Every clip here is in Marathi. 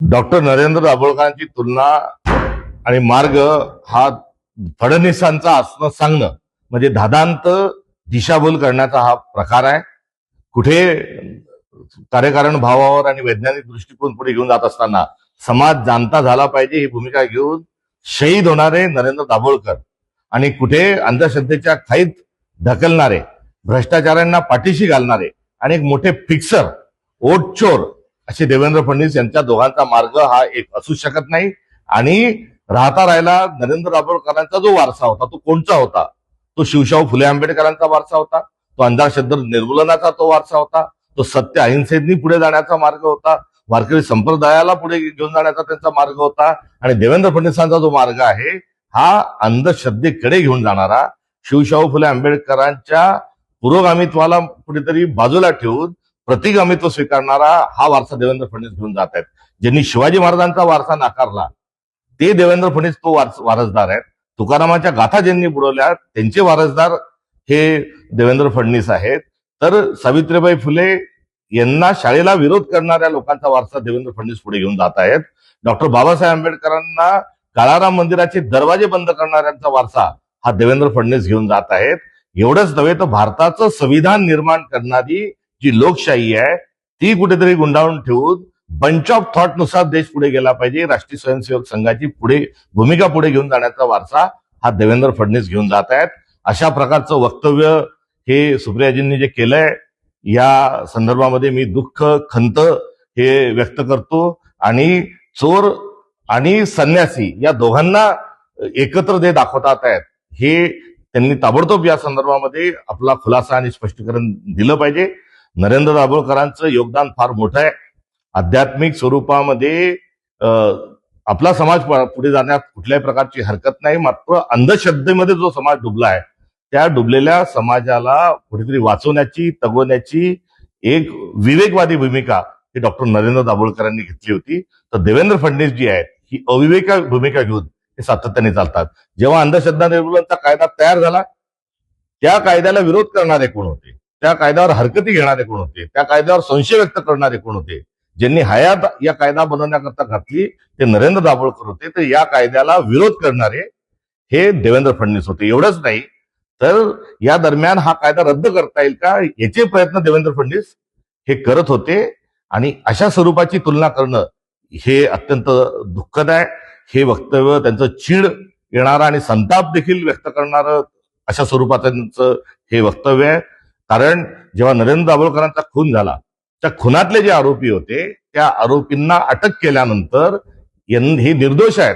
डॉक्टर नरेंद्र दाभोळकरांची तुलना आणि मार्ग हा फडणवीसांचा असणं सांगणं म्हणजे धादांत दिशाभूल करण्याचा हा प्रकार आहे. कुठे कार्यकारण भावावर आणि वैज्ञानिक दृष्टिकोन पुढे घेऊन जात असताना समाज जाणता झाला पाहिजे ही भूमिका घेऊन शहीद होणारे नरेंद्र दाभोळकर आणि कुठे अंधश्रद्धेच्या खाईत ढकलणारे, भ्रष्टाचारांना पाठीशी घालणारे आणि एक मोठे फिक्सर, ओटचोर असे देवेंद्र फडणवीस यांच्या दोघांचा मार्ग हा एक असू शकत नाही. आणि राहता राहिला नरेंद्र दाभोळकरांचा जो वारसा होता तो कोणचा होता? तो शिवशाहू फुले आंबेडकरांचा वारसा होता, तो अंधश्रद्धा निर्मूलनाचा तो वारसा होता, तो सत्य अहिंसेनी पुढे जाण्याचा मार्ग होता, वारकरी संप्रदायाला पुढे घेऊन जाण्याचा त्यांचा मार्ग होता. आणि देवेंद्र फडणवीसांचा जो मार्ग आहे हा अंधश्रद्धेकडे घेऊन जाणारा, शिवशाहू फुले आंबेडकरांच्या पुरोगामित्वाला कुठेतरी बाजूला ठेवून प्रतिगामित्व स्वीकारणारा हा वारसा देवेंद्र फडणवीस घेऊन जात आहेत. ज्यांनी शिवाजी महाराजांचा वारसा नाकारला ते देवेंद्र फडणवीस तो वारसदार आहेत. तुकारामाच्या गाथा ज्यांनी बुडवल्या त्यांचे वारसदार हे देवेंद्र फडणवीस आहेत. तर सावित्रीबाई फुले यांना शाळेला विरोध करणाऱ्या लोकांचा वारसा देवेंद्र फडणवीस पुढे घेऊन जात आहेत. डॉक्टर बाबासाहेब आंबेडकरांना काळाराम मंदिराचे दरवाजे बंद करणाऱ्यांचा वारसा हा देवेंद्र फडणवीस घेऊन जात आहेत. एवढंच नव्हे तर भारताचं संविधान निर्माण करणारी जी लोकशाही आहे ती कुठेतरी गुंडाळून ठेवून बंच ऑफ थॉट नुसार देश पुढे गेला पाहिजे, राष्ट्रीय स्वयंसेवक संघाची भूमिका पुढे घेऊन जाण्याचा वारसा हा देवेंद्र फडणवीस घेऊन जात आहेत. अशा प्रकारचं वक्तव्य हे सुप्रियाजींनी जे केलंय या संदर्भामध्ये मी दुःख, खंत हे व्यक्त करतो. आणि चोर आणि संन्यासी या दोघांना एकत्र जे दाखवतात आहेत हे त्यांनी ताबडतोब या संदर्भामध्ये आपला खुलासा आणि स्पष्टीकरण दिलं पाहिजे. नरेंद्र दाभोळकरांचं योगदान फार मोठं आहे. आध्यात्मिक स्वरूपामध्ये आपला समाज पुढे जाण्यात कुठल्याही प्रकारची हरकत नाही. मात्र अंधश्रद्धेमध्ये जो समाज डुबला आहे त्या डुबलेल्या समाजाला कुठेतरी वाचवण्याची, तगवण्याची एक विवेकवादी भूमिका ही डॉक्टर नरेंद्र दाभोळकरांनी घेतली होती. तर देवेंद्र फडणवीस जी आहेत ही अविवेक भूमिका घेऊन हे सातत्याने चालतात. जेव्हा अंधश्रद्धा निर्मूलनचा कायदा तयार झाला त्या कायद्याला विरोध करणारे कोण होते? त्या कायद्यावर हरकती घेणारे कोण होते? त्या कायद्यावर संशय व्यक्त करणारे कोण होते? ज्यांनी हयात या कायदा बनवण्याकरता घातली ते नरेंद्र दाभोळकर होते. तर या कायद्याला विरोध करणारे हे देवेंद्र फडणवीस होते. एवढंच नाही तर या दरम्यान हा कायदा रद्द करता येईल का याचे प्रयत्न देवेंद्र फडणवीस हे करत होते. आणि अशा स्वरूपाची तुलना करणं हे अत्यंत दुःखद आहे. हे वक्तव्य त्यांचं चीड येणारं आणि संताप देखील व्यक्त करणारं अशा स्वरूपाचं हे वक्तव्य आहे. कारण जेव्हा नरेंद्र दाभोळकरांचा खून झाला त्या खुनातले जे आरोपी होते त्या आरोपींना अटक केल्यानंतर हे निर्दोष आहेत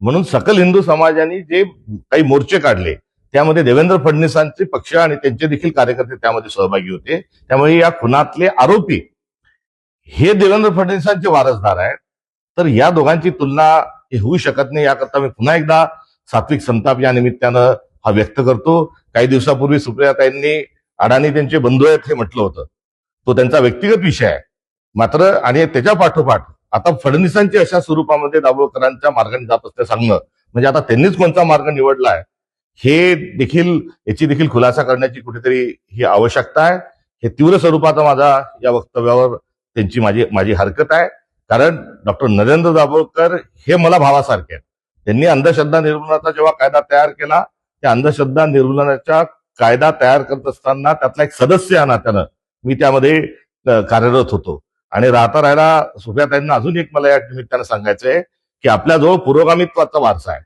म्हणून सकल हिंदू समाजाने जे काही मोर्चे काढले त्यामध्ये देवेंद्र फडणवीसांचे पक्ष आणि त्यांचे देखील कार्यकर्ते त्यामध्ये सहभागी होते. त्यामुळे या खुनातले आरोपी हे देवेंद्र फडणवीसांचे वारसदार आहेत. तर या दोघांची तुलना होऊ शकत नाही. याकरता मी पुन्हा एकदा सात्विक संताप या निमित्तानं हा व्यक्त करतो. काही दिवसापूर्वी सुप्रियाताईंनी अडाणी त्यांचे बंधू आहेत हे म्हटलं होतं. तो त्यांचा व्यक्तिगत विषय आहे. मात्र आणि त्याच्या पाठोपाठ आता फडणवीसांची अशा स्वरूपामध्ये दाभोळकरांच्या मार्गाने जात असते सांगणं म्हणजे आता त्यांनीच कोणता मार्ग निवडलाय हे देखील याची देखील खुलासा करण्याची कुठेतरी ही आवश्यकता आहे. हे तीव्र स्वरूपाचा माझा या वक्तव्यावर त्यांची माझी हरकत आहे. कारण डॉक्टर नरेंद्र दाभोळकर हे मला भावासारखे आहेत. त्यांनी अंधश्रद्धा निर्मूलनाचा जेव्हा कायदा तयार केला त्या अंधश्रद्धा निर्मूलनाच्या कायदा तयार करत असताना त्यातला एक सदस्य या नात्यानं मी त्यामध्ये कार्यरत होतो. आणि राहता राहिला सुप्रियाताईंना अजून एक मला या निमित्तानं सांगायचंय की आपल्याजवळ पुरोगामित्वाचा वारसा आहे,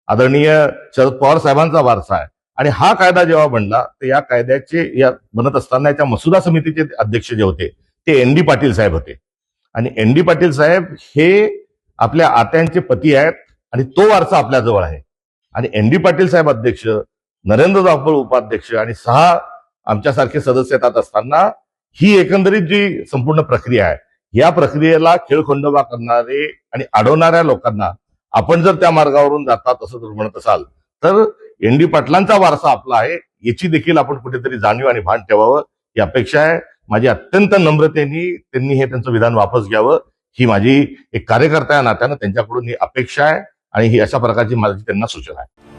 आदरणीय शरद पवार साहेबांचा वारसा आहे. आणि हा कायदा जेव्हा बनला तर या कायद्याचे बनत असताना याच्या मसुदा समितीचे अध्यक्ष जे होते ते एन डी पाटील साहेब होते. आणि एन डी पाटील साहेब हे आपल्या आत्यांचे पती आहेत आणि तो वारसा आपल्याजवळ आहे. आणि एन डी पाटील साहेब अध्यक्ष, नरेंद्र दाभोळ उपाध्यक्ष आणि 6 आमच्यासारखे सदस्य येतात असताना ही एकंदरीत जी संपूर्ण प्रक्रिया आहे या प्रक्रियेला खेळखंडोबा करणारे आणि अडवणाऱ्या लोकांना आपण जर त्या मार्गावरून जातात असं जर म्हणत असाल तर एन डी पाटलांचा वारसा आपला आहे याची देखील आपण कुठेतरी जाणीव आणि भान ठेवावं ही अपेक्षा आहे. माझी अत्यंत नम्रतेने त्यांनी हे त्यांचं विधान वापस घ्यावं ही माझी एक कार्यकर्ता या नात्यानं त्यांच्याकडून ही अपेक्षा आहे आणि ही अशा प्रकारची माझी त्यांना सूचना आहे.